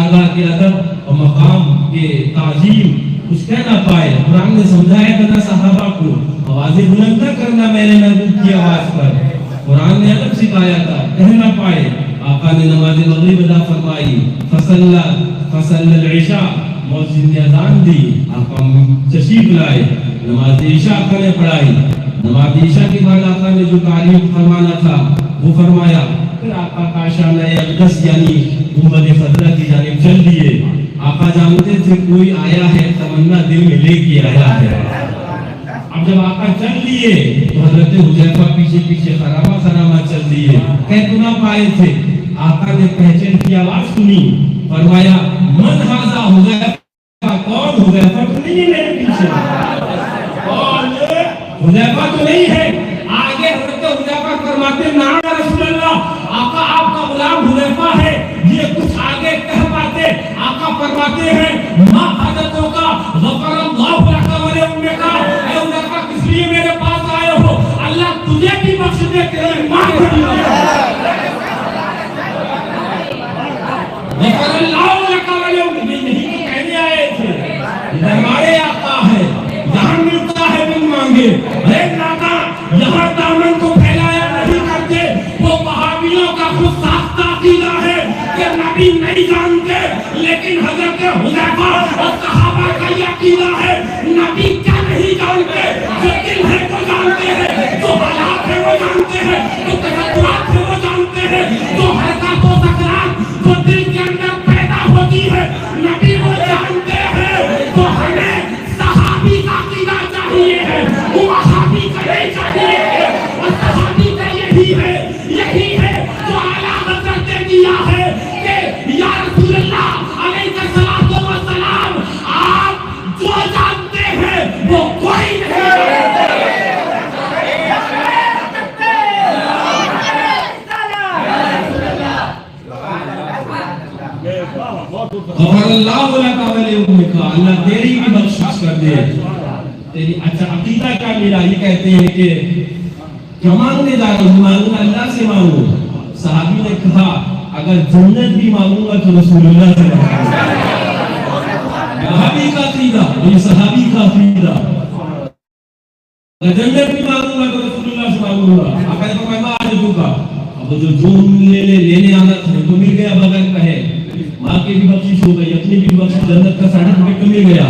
بارگاہ کے ادب اور مقام کے تعظیم کچھ کہہ نہ پائے. قرآن نے سمجھایا کرنا صحابہ کو آوازیں بلند نہ کرنا میرے محبوب کی آواز پر. قرآن نے ادب سکھایا تھا کہہ نہ پائے. آقا نے نماز مغرب ادا فرمائی. فصل العشاء مؤذن نے اذان دی. آقا تشریف لائے. نماز عشاء آقا نے پڑھائی. نماز عشاء کے بعد آقا نے جو تعریف فرمانا تھا وہ فرمایا. پھر آقا کا شان اقدس یعنی گنبد خضرا کی جانب چل دیے. آقا جانتے تھے کوئی آیا ہے تمنا دل میں لے کے آیا ہے. اب جب آقا چل لیے تو حضرت حذیفہ پیچھے پیچھے خرامہ چل دیے. کہہ تو نہ پائے تھے. آقا نے پہچان کی آواز سنی. فرمایا من ھذا حذیفہ. کون حذیفہ تو نہیں ہے میرے پیچھے. کون حذیفہ تو نہیں ہے. آگے حضرت حذیفہ فرماتے نعم رسول اللہ. آقا آپ کا غلام حذیفہ ہے. یہ کچھ آگے کہہ پاتے. آقا فرماتے ہیں ما حاجتوں کا غفر اللہ لک ولامک. اے حذیفہ کس لیے میرے پاس آئے ہو. اللہ تجھے بھی بخش دے تیری ماں کو بھی. غفر اللہ لک ولامک نہیں تو کہنے آئے تھے. ہمارے آقا ہے یہاں ملتا ہے بن مانگے. لیکن آقا یہاں دامن کو پھیلایا نہیں کرتے. وہ وہابیوں کا خود ساختہ عقیدہ ہے کہ نبی نہیں جانتے. لیکن حضرت حذیفہ اور صحابہ کا یہ عقیدہ ہے نبی کیا نہیں جانتے. جو دل ہے وہ جانتے ہیں. جو حالات ہے وہ جانتے ہیں. جو تجربات ہے وہ جانتے ہیں. جو حرکات و سکرات جو دل کے اندر پیدا ہوتی ہے نبی وہ جانتے ہیں. تو ہمیں صحابی کا عقیدہ چاہیے ہے. وہ وہابی کا نہیں چاہیے ہے. اور صحابی کا یہی ہے جو اعلیٰ حضرت نے دیا ہے کہ یا رسول اللہ علیہ الصلوۃ والسلام آپ جو جانتے ہیں وہ کوئی نہیں جانتا. غفر اللہ لک ولامک. اللہ تیری بھی بخشش کر دے. تیری اچھا عقیدہ کیا میرا یہ کہتے ہیں کہ کیا مانگنے جا رہا ہوں. مانگنا اللہ سے مانگو. صحابی نے کہا اگر جنت بھی مانگوں گا تو رسول اللہ سے مانگوں گا. صحابی کا عقیدہ یہ صحابی کا عقیدہ. اگر جنت بھی مانگوں گا تو رسول اللہ سے مانگوں گا. آقا نے فرمایا میں آج دوں گا. اب جو لینے آنا تھا تو مل گیا بغیر کہے. ماں کی بھی بخشش ہو گئی. اپنی بھی بخشش جنت کا سرٹیفکیٹ مل گیا.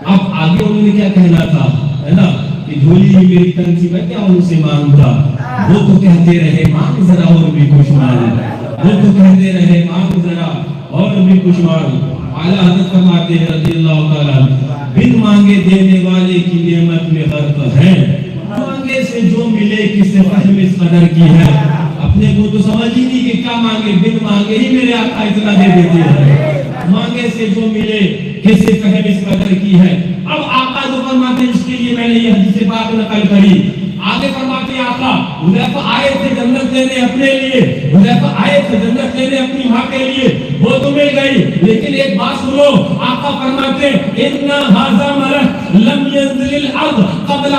اب آگے انہوں نے کیا کہنا تھا ہے نا کہ جھولی ہی میری تنصیب ہے کیا ان سے مانگتا. وہ تو کہتے رہے مانگ ذرا اور بھی کچھ مانگ. وہ تو کہتے رہے مانگ ذرا اور بھی کچھ مانگ. اعلیٰ حضرت فرماتے ہیں رضی اللہ تعالیٰ بن مانگے دینے والے کی نعمت میں غرق ہے. مانگے سے جو ملے کس سے فہم اس قدر کی ہے. اپنے کو تو سمجھ ہی نہیں کہ کیا مانگے. بن مانگے ہی میرے آقا اتنا دے دیتے ہیں. مانگے سے جو ملے کس سے فہم اس قدر کی ہے. اب آقا جو فرماتے ہیں اس کے لیے میں نے یہ حدیث پاک نقل کری. آگے فرماتے ہیں آقا حذیفہ آئے تھے جنت لینے اپنے لیے. حذیفہ آئے تھے جنت لینے اپنی ماں کے لیے. وہ تو مل گئی لیکن ایک بات سنو. آقا فرماتے ہیں ان ھذا ملک لم ينزل الارض قبل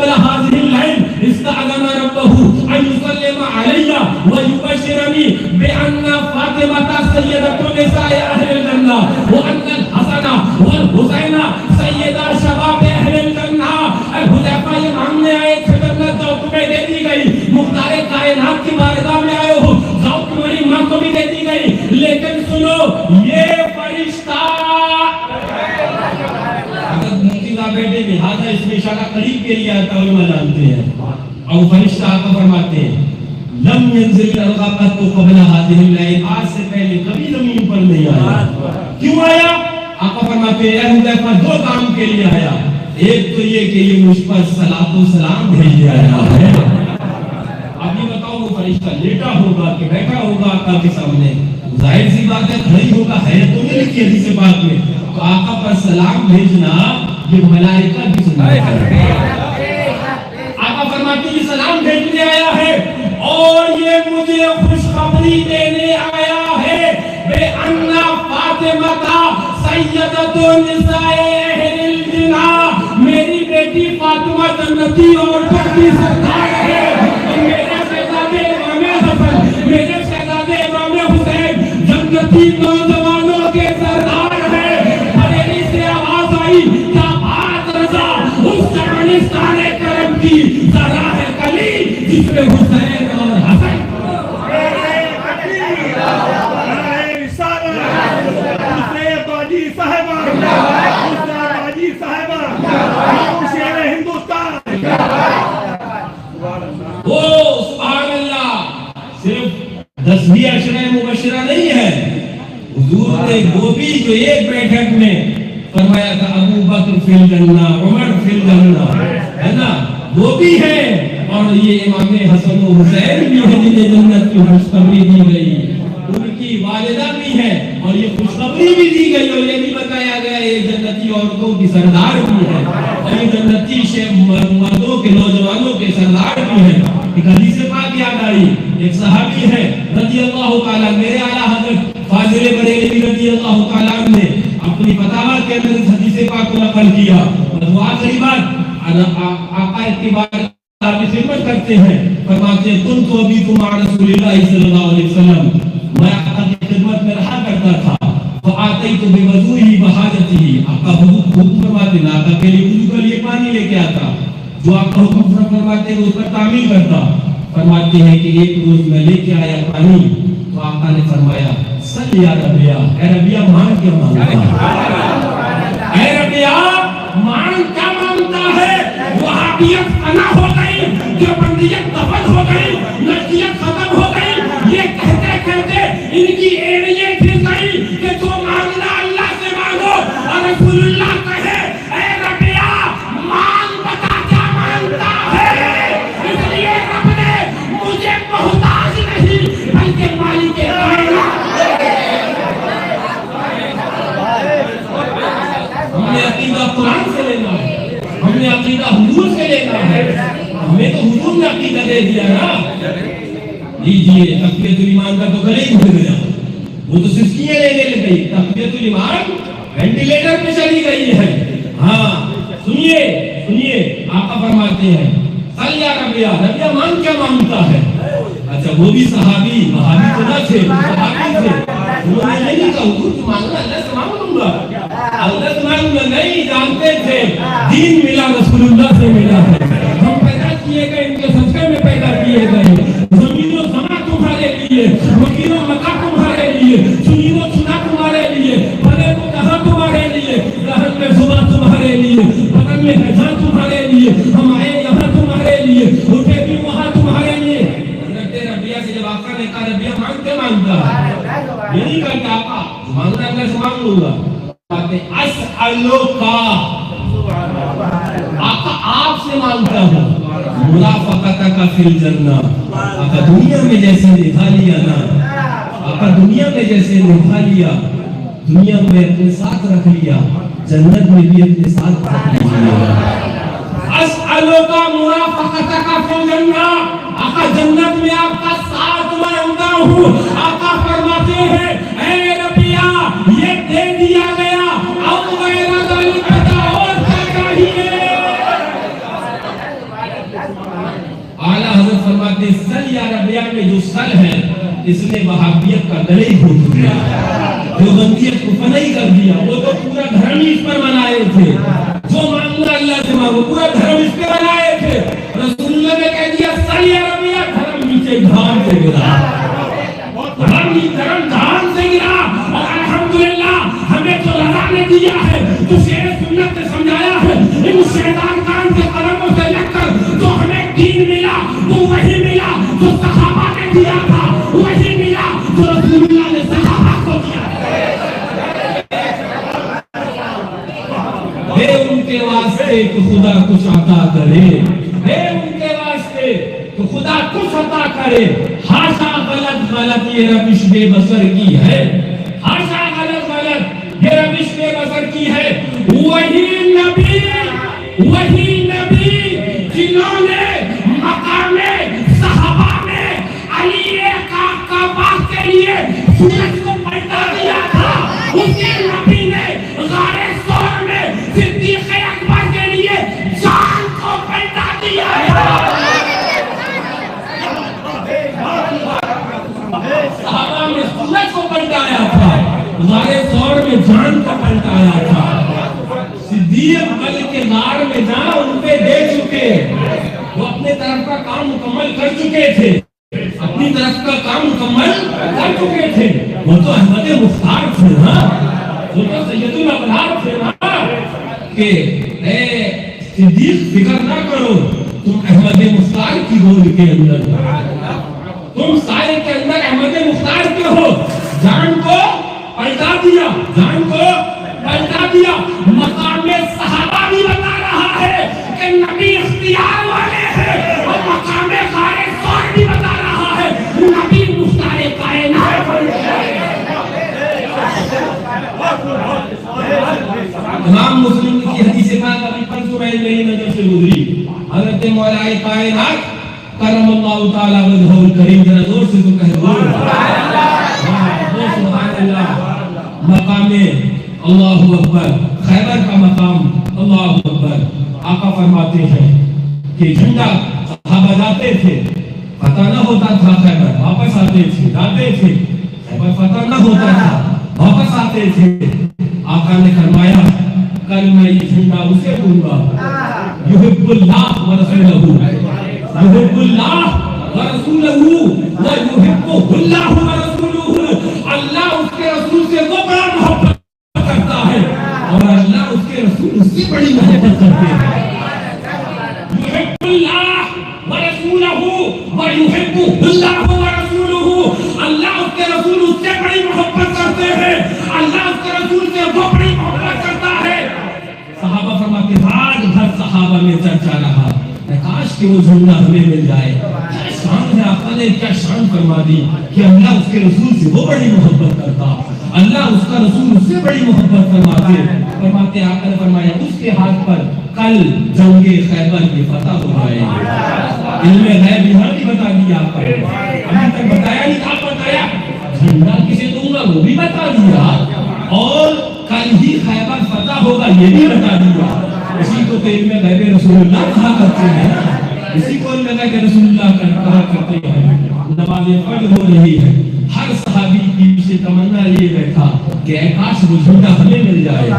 هذه الليل استأذن ربه ان يسلم علي ويبشرني بان فاطمة سيدة نساء اهل الجنة وان الحسن والحسين سيدا شباب اہل الجنہ. حذیفہ یہ مانگنے آئے تھے جنت جو تمہیں دے دی گئی. مختار کائنات کی بارگاہ میں آئے ہو جو تمہاری ماں کو بھی دے دی گئی. لیکن سنو یہ فرشتہ اگر مفتی صاحب بیٹے لہٰذا اس میں اشارہ قریب کے لیے آتا علماء جانتے ہیں. اور فرشتہ آقا فرماتے ہیں لم ينزل الغاقت قبل هذه الليل. آج سے پہلے کبھی زمین پر نہیں آیا. کیوں آیا؟ آقا فرماتے ہیں اے حذیفہ دو کام کے لیے آیا. ایک تو یہ کہ یہ مجھ پر صلاۃ و سلام بھیج آیا ہے. اب یہ بتاؤ وہ فرشتہ لیٹا ہوگا کہ بیٹھا ہوگا آقا کے سامنے. ظاہر سی بات ہے کھڑی ہوگا. ہے تو نہیں لکھی حدیث پاک میں. تو آقا پر سلام بھیجنا یہ ملائکہ کی سنت ہے. آقا فرماتے ہیں یہ سلام بھیجنے آیا ہے اور یہ مجھے خوشخبری دینے آیا ہے بے ان فاطمہ سیدۃ نساء اہل الجنہ. میری بیٹی فاطمہ جنتی عورتوں کی سردار ہے. میرے شہزادے امام حسن میرے شہزادے امام حسین جنتی ابھی نوجوانوں کے سردار ہیں. بریلی سے آواز آئی کیا بات رضا اس افغانستان کرم کی ذرا ہے کلی جس میں حسین اور حسن. وہ سبحان اللہ صرف 10 عشرہ مبشرہ نہیں ہے. حضور نے وہ بھی جو ایک بیٹھک میں فرمایا تھا ابو بکر فی الجنہ عمر فی الجنہ ہے نا وہ بھی ہے. اور یہ امام حسن و حسین بھی ہیں جنہیں جنت کی خوشخبری دی گئی. ان کی والدہ بھی ہے اور یہ خوشخبری بھی دی گئی اور یہ بھی بتایا گیا یہ جنتی عورتوں کی سردار بھی ہے. یہ جنتی مردوں کے نوجوانوں کے سردار بھی ہے. ایک حدیث پاک یاد آئی. ایک صحابی ہے رضی اللہ تعالیٰ میرے اعلیٰ حضرت فاضل بریلوی رضی اللہ تعالیٰ نے اپنی فتاوی کے اندر اس حدیث پاک کو نقل کیا. اور آخری بات آقا اتباع کی خدمت کرتے ہیں فرماتے ہیں کن تو ابھی تمہارا رسول اللہ صلی اللہ علیہ وسلم میں آقا کی خدمت میں رہا کرتا تھا. تو آتے ہی تو بے وضو ہی بحاجت ہی آقا حکم فرماتے ہیں آقا کے لیے وضو کے لیے پانی لے کے آتا. جو آقا حکم فرماتے ہیں اس پر تعمیل کرتا. فرماتے ہیں کہ ایک روز میں لے کے آیا پانی تو آقا نے فرمایا صل یا ربیہ اے ربیہ مان کیا مانگتا ہے اے ربیہ مان کیا مانگتا ہے. وہابیت فنا ہو گئی جو بندیت دفن ہو گئی نجدیت ختم ہو گئی. یہ کہتے کہتے ان کی ایڑیاں پھر گئی کہ جو مانگنا اللہ سے مانگو اور رسول اللہ کہے اے ربیہ مان بتا کیا مانگتا ہے. اس لیے رب نے مجھے محتاج نہیں بلکہ مالک کائنات. ہم نے عقیدہ قرآن سے لینا ہے. ہم نے عقیدہ حضور سے لینا ہے. ہمیں تو حضور نے عقیدہ دے دیا نا. لیجئے تقویت الایمان کا تو گلے ہی گھل گیا. وہ تو سسکیاں لینے لگ گئی. تقویت الایمان وینٹیلیٹر پہ چلی گئی ہے. ہاں سنیے سنیے آقا فرماتے ہیں صلی یا ربیہ ربیہ مان کیا مانگتا ہے. اچھا وہ بھی صحابی وہابی تو نہ تھے صحابی تھے. انہوں نے نہیں کہا حضور تو مانگنا اللہ سے مانگوں گا اللہ سے مانگوں گا. نہیں جانتے تھے دین ملا رسول اللہ سے ملا ہے. ہم پیدا کیے گئے ان کے صدقے میں پیدا کیے گئے. زمین و زمان تمہارے لیے مکین و مکہ تمہارے لیے چنین و چنا تمہارے لیے بنے کو کہاں تمہارے لیے رحم میں صبح تمہارے لیے بدن میں حیضان تمہارے لیے ہم آئے یہاں تمہارے لیے اٹھے بھی وہاں تمہارے لیے. حضرت ربیہ سے جب آقا نے کہا ربیہ مانگتے مانگتا ہے یہ نہیں کہا کہ آقا مانگنا اللہ سے مانگ لوں گا. اسألوکا آقا آپ سے مانگتا ہوں مرافقتک فی الجنہ. آقا دنیا میں جیسے نبھا لیا نا آقا دنیا میں جیسے نبھا لیا دنیا میں اپنے ساتھ رکھ لیا جنت میں بھی اپنے ساتھ رکھ لیا. اسألوکا مرافقتک فی الجنہ. آقا جنت میں آپ کا ساتھ مانگتا ہوں. آقا فرماتے ہیں اے ربیہ یہ دے دیا گیا اب غیر ذالک کا اور کیا چاہیے. اعلیٰ حضرت فرماتے ہیں سل یا ربیہ میں جو سل ہے اس نے وہابیت کا گلے ہی گھونٹ دیا جو بندیت کو فنائی کر دیا. وہ تو پورا دھرم ہی اس پر بنائے تھے جو مانگنا اللہ سے مانگو پورا دھرم اس پہ بنائے تھے. رسول اللہ نے کہہ دیا سل یا ربیہ دھرم نیچے دھان سے گرا دھرم دھان سے گرا. اور الحمدللہ ہمیں جو رضا نے دیا ہے جو شیر سنت نے سمجھایا ہے ان شیطان کان کے قدموں سے لگ کر جو ہمیں دین ملا وہ وہی ملا جو صحابہ نے دیا تھا وہی ملا جو رسول اللہ نے صحابہ کو دیا. ہے ان کے واسطے کہ خدا کچھ عطا کرے ہے ان کے واسطے کہ خدا کچھ عطا کرے. ہاشا غلط غلط یہ روش بے بسر کی ہے. ہاشا غلط غلط یہ روش بے بسر کی ہے. وہی نبی جنہوں نے مقام صحابہ میں علی کعبہ کے لیے سورج کو پلٹا دیا تھا اسی نبی نے غار ثور میں صدیق اکبر کے لیے جان کو پلٹا دیا ہے. صحابہ میں سورج کو پلٹایا تھا غار ثور میں جان کو پلٹایا تھا، صدیق بل کے غار میں جان ان پہ دے چکے، وہ اپنے طرف کا کام مکمل کر چکے تھے، اپنی طرف کا کام مکمل کر چکے تھے، وہ تو احمد مختار تھے نا، وہ تو سید الابرار تھے نا، کہ اے صدیق فکر نہ کرو، تم احمد مختار کی گود کے اندر، تم سائے کے اندر احمد مختار کے ہو، جان کو پلٹا دیا، جان کو پلٹا دیا۔ مقام صحابہ بھی بتا رہا ہے کہ نبی اختیار والے ہیں، اور مقام غار ثور بھی بتا رہا ہے نبی مختار کائنات والے ہیں۔ امام مسلم کی حدیث پاک ابھی پرسوں میں میری نظر سے گزری، حضرت مولا کائنات کرم اللہ تعالی وجہہ الکریم، ذرا زور سے تو کہہ دو سبحان اللہ۔ مقام اللہ اکبر، خیبر کا مقام اللہ اکبر، آقا فرماتے ہیں کہ جھنڈا صحابہ جاتے تھے، فتح نہ ہوتا تھا خیبر، واپس آتے تھے، جاتے تھے خیبر، فتح نہ ہوتا تھا، واپس آتے تھے۔ آقا نے فرمایا کل میں یہ جھنڈا اسے دوں گا یحب اللہ ورسولہ، یحب اللہ ورسولہ ویحبہ اللہ ورسولہ، اللہ اس کے رسول سے وہ بڑا محبت کرتا ہے اور اللہ اس کے رسول اس سے بڑی محبت کرتے ہیں۔ یحب اللہ ورسولہ ویحبہ اللہ ورسولہ، اللہ اس کے رسول اس سے بڑی محبت کرتے ہیں، اللہ اس کے رسول سے وہ بڑی محبت کرتا ہے۔ صحابہ فرماتے رات بھر صحابہ میں چرچا رہا، کاش کہ وہ جھنڈا ہمیں مل جائے۔ کیا شان ہے، آقا نے کیا شان فرما دی کہ اللہ اس کے رسول سے وہ بڑی محبت کرتا، اللہ اس کا رسول اس سے بڑی محبت فرماتے۔ آقا نے فرمایا اس کے ہاتھ پر کل جنگ خیبر کی فتح ہو جائے گی۔ علم غیب یہاں بھی بتا دیا آقا نے، ابھی تک بتایا نہیں تھا، بتایا جھنڈا کسے دوں گا وہ بھی بتا دیا، اور کل ہی خیبر فتح ہوگا یہ بھی بتا دیا۔ اسی کو تو علم غیب رسول اللہ کہا کرتے ہیں، اسی کو علم غیب رسول اللہ کہا کرتے ہیں۔ نماز فجر ہو رہی ہے، ہر صحابی کی سے تمنا یہ بیٹھا کہ اے کاش وہ جھنڈا ہمیں مل جائے،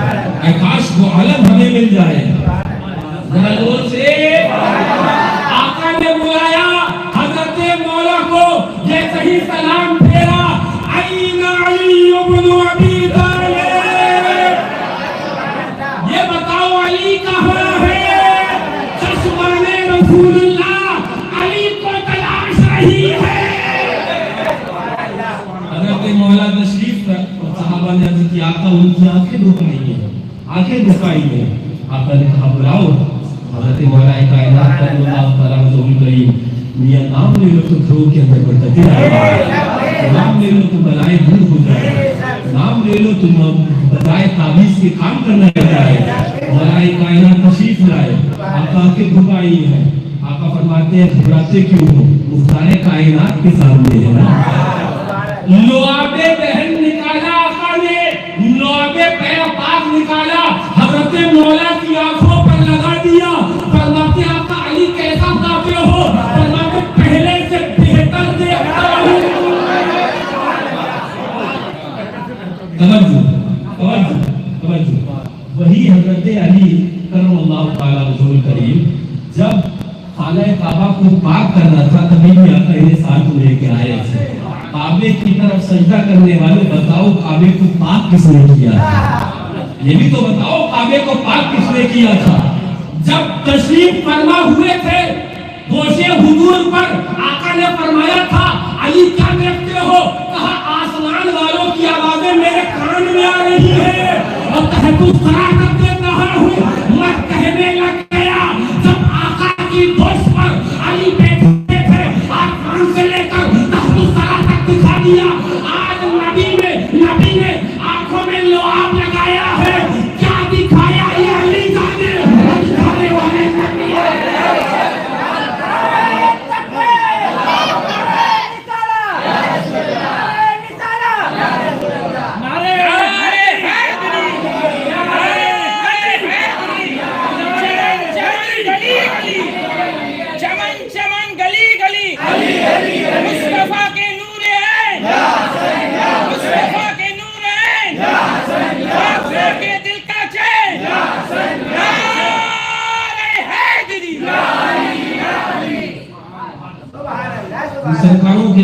اے کاش وہ علم ہمیں مل جائے۔ ذرا زور سے آقا نے بلایا حضرت مولا کو، جیسے ہی سلام پھیرا، این علی بن ابی طالب، یہ بتاؤ علی کہاں ہے؟ چشمان رسول اللہ علی کو تلاش رہی ہے۔ حضرت مولا تشریف پر صحابہ نے عرض کی آقا ان کی آنکھیں دھوکائی ہیں، آنکھیں دھوکائی ہیں۔ آقا نے کہا بلاؤ۔ حضرت مولا کائنات کرم اللہ تعالی وجہہ الکریم، میاں نام لے لو تو گھروں کے اندر برکتیں آ جائیں، نام لے لو تو بلائیں دور ہو جائے، نام لے لو تو بجائے تعویذ کے کام کرنا جائے۔ مولا کائنات تشریف لائے، آقا آنکھیں دھوکائی ہیں۔ آقا فرماتے ہیں گھبراتے کیوں ہو، مختار کائنات کے سامنے ہے نا۔ لعاب بہن نکالا آقا نے، لعاب پیر پاک نکالا، حضرت مولا کی آنکھوں پر لگا دیا۔ فرماتے آقا علی کیسا کافر ہو؟ فرماتے پہلے سے بہتر دیکھتا ہوں۔ توجہ توجہ توجہ، وہی حضرت علی کرم اللہ تعالی وجہہ الکریم جب خانہ کعبہ کو پاک کرنا تھا تبھی بھی آقا انہیں ساتھ لے کے آئے تھے۔ کعبے کی طرف سجدہ کرنے والے بتاؤ کعبے کو پاک کس نے کیا تھا؟ یہ بھی تو بتاؤ کعبے کو پاک کس نے کیا تھا؟ جب تشریف فرما ہوئے تھے گوشے حضور پر، آقا نے فرمایا تھا علی کیا دیکھتے ہو؟ کہا آسمان والوں کی آوازیں میرے کان میں آ رہی ہے، اور تحفظ کرا کرتے کہا ہوں میں کہنے لگ گیا جب آقا کی دوست پر علی بیٹھے تھے، آسمان سے لے کر تحفظ کرا تک دکھا دیا۔ آج نبی نے آنکھوں میں لعاب لگایا ہے، کیا دکھایا یہ علی جانے، دکھانے والے نبی ہے۔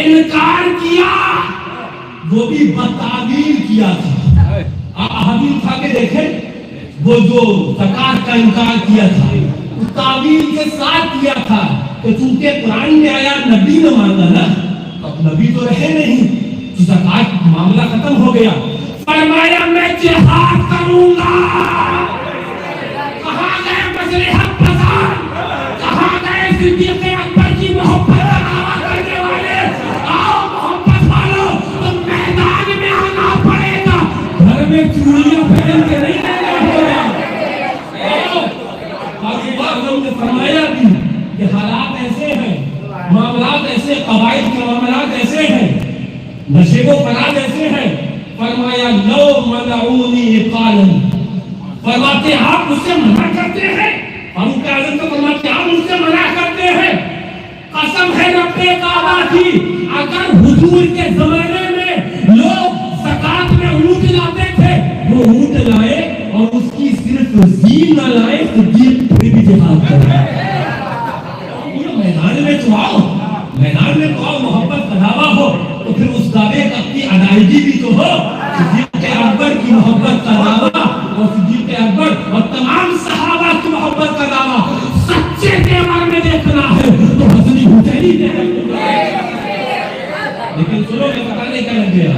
انکار کیا وہ بھی بتعویل کیا تھا. احادیث اٹھا کے دیکھیں وہ جو زکات کا انکار کیا تھا تعویل کے ساتھ کیا تھا کہ چونکہ قرآن میں آیا نبی نے مانگا نا اب نبی تو رہے نہیں تو زکات معاملہ ختم ہو گیا. فرمایا میں جہاد کروں گا. کہاں گئے مصلحت پسند, کہاں گئے صدیق اکبر کی محبت کا دعویٰ کرنے والے. آؤ محبت والو تو میدان میں آنا پڑے گا, گھر میں چوڑیاں پہن کے نہیں رہنا ہوگا. نے فرمایا بھی کہ حالات ایسے ہیں, معاملات ایسے, قبائل کے معاملات ایسے ہیں, نشیب و فراز ایسے ہیں. فرمایا لو منعونی قالا, فرماتے آپ مجھ سے منع کرتے ہیں. فاروق اعظم کو فرماتے آپ مجھ سے منع کرتے ہیں. قسم ہے رب کعبہ کی اگر حضور کے زمانے میں لوگ زکات میں اونٹ لاتے تھے وہ اونٹ لائے اور اس کی صرف زین نہ لائے تو دین پھر بھی جہاد کرے. میدان میں تو آؤ, میدان میں تو آؤ, محبت کا دعویٰ ہو تو پھر اس دعوے کی ادائیگی بھی تو ہو. صدیق اکبر کی محبت کا دعویٰ اور صدیق اکبر اور تمام صحابہ کی محبت کا دعویٰ سچے تہوار میں دیکھنا ہے تو حسنی حسینی دیکھنا ہے. لیکن سنو کہ بتانے کا لگ گیا,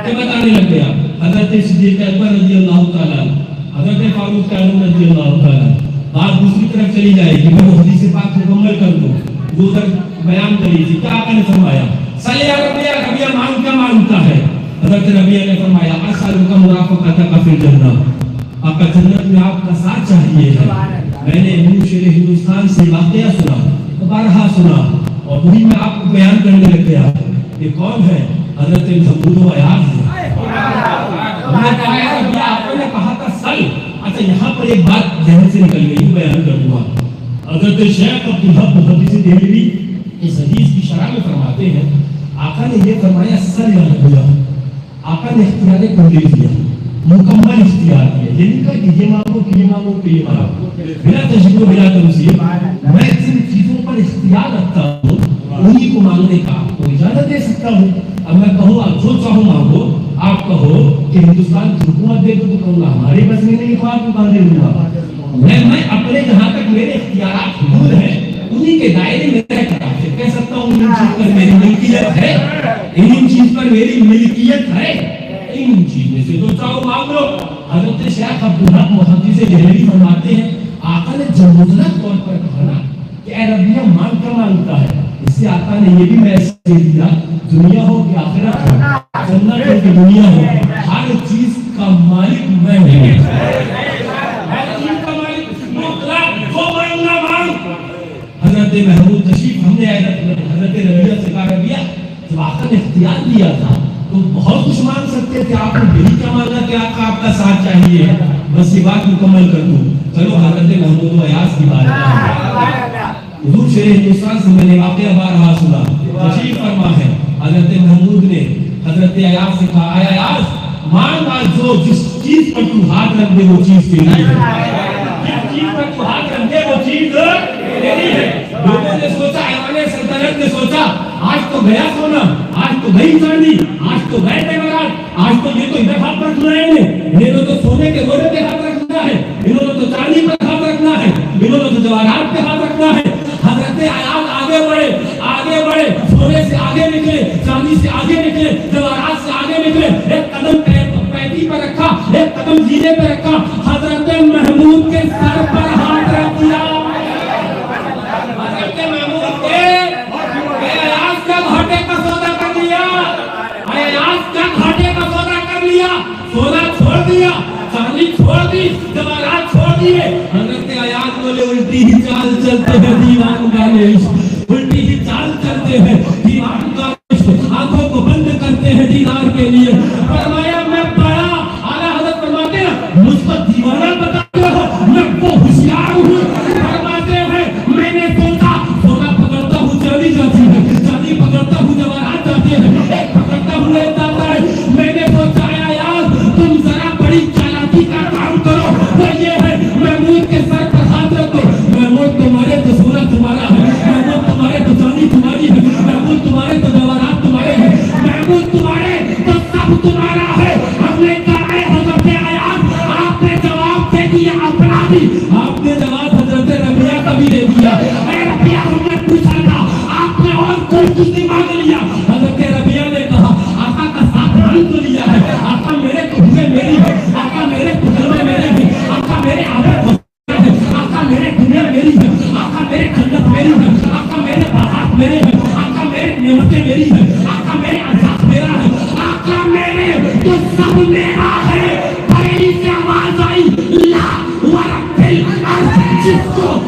کہ بتانے لگ گیا. حضرت صدیق اکبر رضی اللہ تعالیٰ, حضرت فاروق اعظم رضی اللہ تعالیٰ, بات دوسری طرف چلی جائے گی. میں وہ حدیث پاک مکمل کر دوں جو ادھر بیان کری تھی. کیا آقا نے فرمایا صلی ربیہ مان کیا مانگتا ہے. حضرت ربیہ نے فرمایا اسألک مرافقتک فی الجنہ, آقا جنت میں آپ کا ساتھ چاہیے ہے. میں نے نور شیر ہندوستان سے واقعہ سنا, بارہا سنا, اور وہی میں آپ کو بیان کرنے لگ گیا. یہ کون ہے؟ حضرت محمود و ایاز ہے. آپ نے کہا تھا سل. اچھا یہاں پر ایک بات ذہن سے نکل گئی, بیان کر دوں گا. حضرت شیخ عبدالحق محدث دہلوی اس حدیث کی شرح میں فرماتے ہیں آقا نے یہ فرمایا سل یا نبویا. آقا نے اختیار کلی دیا, مکمل اختیار دیا. یہ نہیں کہا کہ یہ مانگو کہ یہ مانگو کہ یہ مانگو, بلا تشبیہ بلا تمثیل. میں جن چیزوں پر اختیار رکھتا ہوں انہی کو مانگنے کا آپ کو اجازت دے سکتا ہوں. اب میں کہوں آپ جو چاہو مانگو, آپ کہو کہ ہندوستان کی حکومت دے دو تو کہوں گا ہمارے بس میں نہیں, خواب کو باندھے دوں گا. میں اپنے جہاں تک میرے اختیارات حدود ہیں انہی کے دائرے میں رہ کر کہہ سکتا ہوں ان چیز پر میری ملکیت ہے, ان چیز پر میری ملکیت ہے, ان چیز میں سے جو چاہو مانگ لو. حضرت شیخ عبدالحق محدث دہلوی فرماتے ہیں آقا نے جب مطلق طور پر کہا نا کہ اے ربیہ مان کیا مانگتا ہے, اس سے آقا نے یہ بھی میسج دے دیا دنیا ہو کہ آخرت ہو, جنت ہو کہ دنیا ہو, ہر چیز کا مالک میں ہوں. حضرت محمود تشریف ہم نے حضرت ربیہ سے کہا ربیہ جب آقا نے اختیار دیا تھا تو بہت کچھ مانگ سکتے تھے, آپ نے یہی کیا مانگا کہ آقا آپ کا ساتھ چاہیے, بس یہ بات مکمل کر دوں. چلو حضرت محمود و ایاز کی بات. حضور شیر ہندوستان سے میں نے واقعہ بارہا سنا, تشریف فرما ہے. حضرت محمود نے حضرت ایاز سے کہا اے ایاز مانگ آج جو جس چیز پر تو ہاتھ رکھ دے وہ چیز تیری ہے, جس چیز پر تو ہاتھ رکھ دے وہ چیز تیری ہے. لوگوں نے سوچا, ایوان سلطنت نے سوچا آج تو گیا سونا, آج تو گئی چاندی, آج تو گئے زیورات, آج تو یہ تو ادھر ہاتھ رکھنا ہے, انہوں نے تو سونے کے گولے پہ ہاتھ رکھنا ہے, انہوں نے تو چاندی پر ہاتھ رکھنا ہے, انہوں نے تو جواہرات پہ ہاتھ رکھنا ہے. حضرت ایاز آگے بڑھے, آگے بڑھے, سونے سے آگے نکلے, چاندی سے آگے نکلے, جواہرات سے آگے نکلے, ایک قدم پیٹی پر رکھا, ایک قدم جینے پہ رکھا, حضرت محمود کے سر پر ہاتھ رکھ دیا. حضرت محمود کے ایاز کا گھاٹے کا سودا کر لیا, ایاز کا گھاٹے کا سودا کر لیا, سونا چھوڑ دیا, چاندی چھوڑ دی, جواہرات چھوڑ دیے. حضرت ایاز بولے الٹی ہی چال چلتے ہیں دیوان گانے, الٹی ہی چال چلتے ہیں دیوان گانے, آنکھوں کو بند کرتے ہیں دیدار کے لیے. فرمایا میں بڑا اعلیٰ حضرت فرماتے ہیں مجھ پر دیوانہ بتاتے ہو, میں وہ ہوشیار ہوں. فرماتے ہیں میں نے سوچا سونا پکڑتا ہوں چاندی جاتی ہے, چاندی پکڑتا ہوں جواہرات جاتی ہے, ایک پکڑتا ہوں لے جاتا ہے. میں نے سوچا ایاز تم ذرا بڑی چالاکی کا کام کرو, وہ یہ ہے محمود کے سر پر ہاتھ رکھو. محمود تمہارے تو سونا تمہارا ہے, محمود تمہارے تو چاندی تمہاری ہے, محمود تمہارے کرا ہے، ہم نے کہا ہے حضرت عیاض آپ نے جواب دے دیا اپرادھی، آپ نے جواب حضرت ربیعہ کا بھی دے دیا. اے ربیعہ ہم نے پوچھا تھا آپ نے اور کوئی کچھ نہیں مانگ لیا؟ حضرت ربیعہ نے کہا آقا کا ساتھ مان تو لیا ہے، آقا میرے کھجے میری ہے، آقا میرے کھجے میرے ہیں، آقا میرے آبے آقا میرے دنیا میری ہے، آقا میرے جنت میری ہے، آقا میرے باغات میرے ہیں، آقا میرے نعمتیں میری ہیں، آقا میرے عزت میرا ہے، آقا میرے تو سب میرا ہے. بریلی سے آواز آئی لا ورب الارض، جس کو